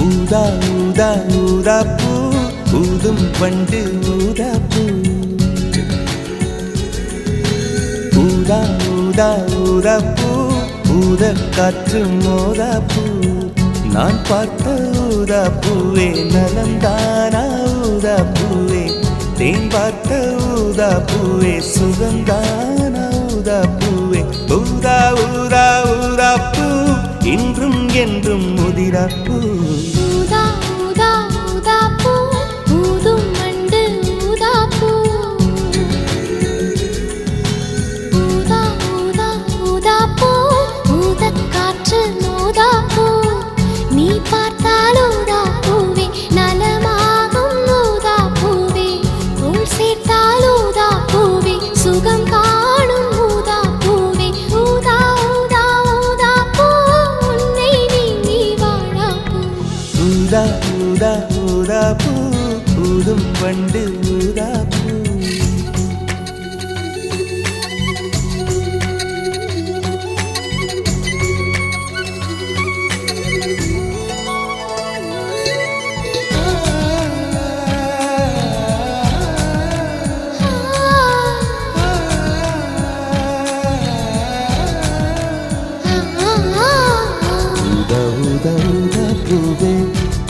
ஊதா ஊதா ஊதாப்பூ ஊதும் பண்டு ஊதாப்பூ ஊதா ஊதா ஊதாப்பூ ஊத காற்று மோதாப்பூ நான் பார்த்த ஊதாப்பூவே நலந்தானா ஊதாப்பூவே தேன் பார்த்த ஊதாப்பூவே சுகந்தானா ஊதாப்பூவே ஊதா ஊதா ஊதாப்பூ இன்றும் என்றும் முதிராப்பூ ஊதா ஊதா ஊதாப்பூ ஊதும் வண்டு ஊதாப்பூ ஊதா ஊதா ஊதாப்பூ ஊதக் காற்று மோதாப்பூ நீ பார்த்தால் ஊதாப்பூவே நலமாகும் ஊதாப்பூவே தோள் சேர்த்தால் ஊதாப்பூவே சுகம் காணும் ஊதாப்பூவே ஊதா ஊதா ஊதாப்பூ உன்னை நீங்கி வாழாப்பூ ஊதா ஊதா ஊதாப்பூ ஊதும் வண்டு ஊதாப்பூ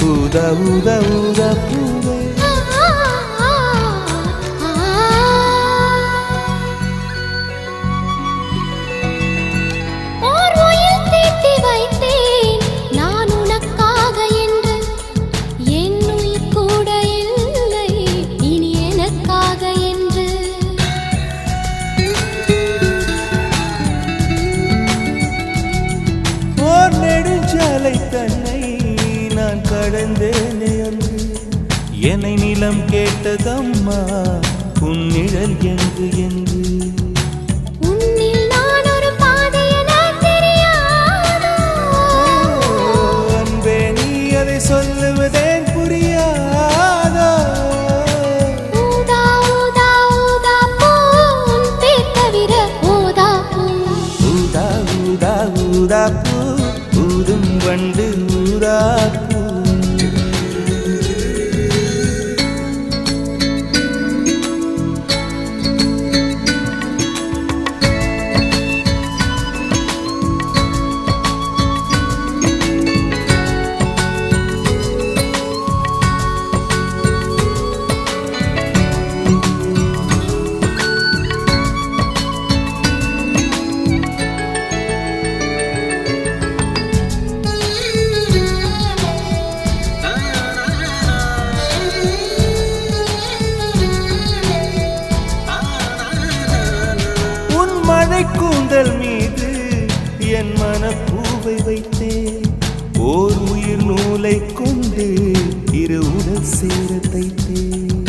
ஊதா ஊதா ஊதாப்பூவே ஓர் உயிர் தீட்டி வைத்தேன் நான் உனக்காக என்று என் உயிர் கூட இல்லை இனி எனக்காக என்று ஓர் நெடுஞ்சாலை தன்னை நான் கடந்தேனே அன்று என்னை நிலம் கேட்டதம்மா உன் நிழல் என்று என்று உன்னில் நான் ஒரு பாதை என தெரியாதோ அன்பே நீ அதை சொல்லுவதேன் புரியாதோ ஊதா ஊதா ஊதாப்பூ உன் பேர் தவிர ஊதாப்பூ ஊதா ஊதா ஊதாப்பூ ஊதும் வண்டு ஊதாப்பூ கூந்தல் மீது என் மனப்பூவை வைத்தேன் ஓர் உயிர் நூலை கொண்டு இரு உடல் சேர தைத்தேன்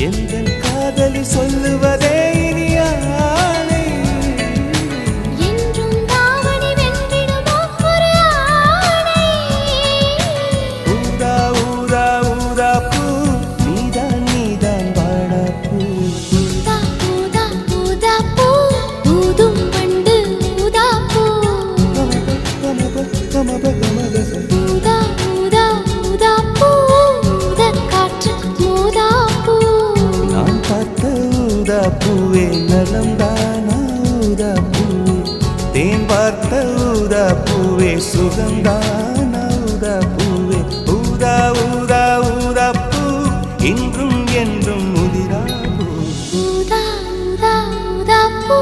எந்தன் காதலி சொல்லுவதே இனியானை என்றும் தாவணி வென்றிடும் ஒரு ஆணை ஊதா ஊதா ஊதா பூ நீதான் நீதான் வாழா பூ பூவே நலம்தானா ஊதா பூவே தேன் பார்த்த ஊதா பூவே சுகந்தானா ஊதா பூவே ஊதா ஊதா ஊதா பூ இன்றும் என்றும் முதிரா பூ ஊதா ஊதா ஊதா பூ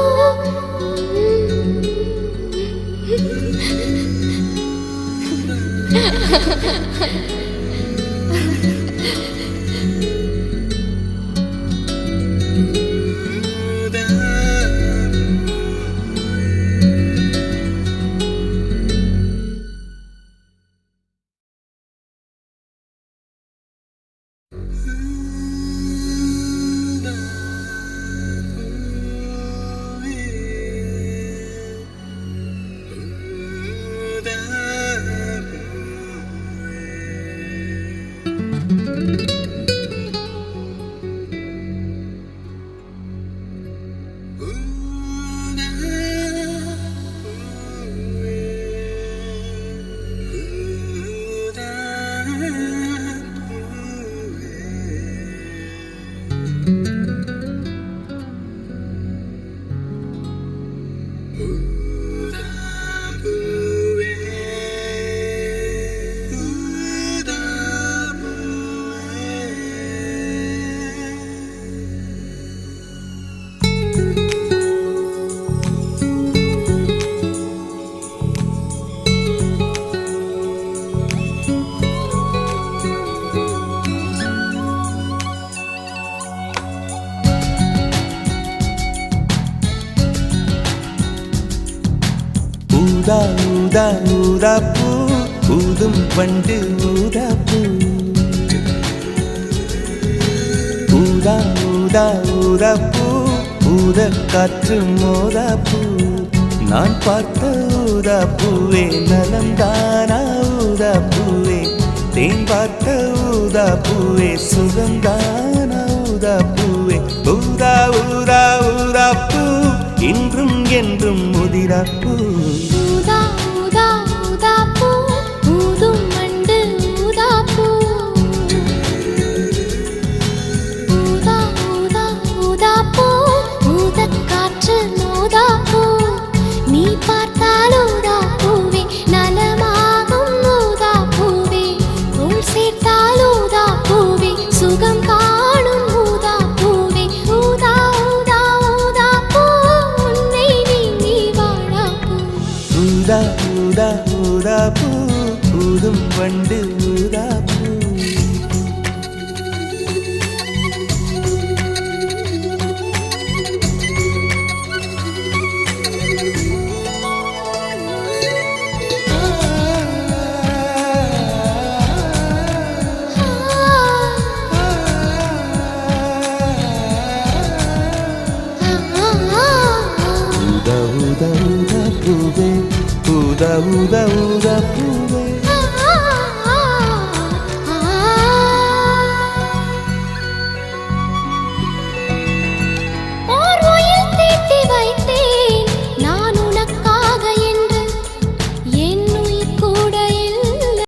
ஊதா ஊதா ஊதா பூ ஊதும் பண்டு ஊதா பூ ஊதா ஊதா ஊதா பூ ஊத காற்று மோதா பூ நான் பார்த்த ஊதா பூவே நலம்தானா ஊதா பூவே தேன் பார்த்த ஊதா பூவே சுகந்தானா ஊதா பூவே ஊதா ஊதா ஊதா பூ இன்றும் என்றும் முதிரா பூ ஊதா ஊதா ஊதா பூ ஊதும் மண்டு ஊதா பூ ஊதா ஊதா ஊதா பூ ஊதக் காற்று மோதா பூ நீ பார்த்தால் ஊதா பூவே நலமாகும் ஊதா பூவே உள் சேர்த்தால் ஊதா பூவே சுகம் காணும் ஊதா பூவே ஊதா ஊதா ஊதா பூ உன்னை நீ வாழா பூ ஊதா ஊதா ஊதா பூ ஊதும் பண்டு ஊதா பூ ஊதா ஊதா ஊதா பூவே ஊதா ஊதா ஊதா பூ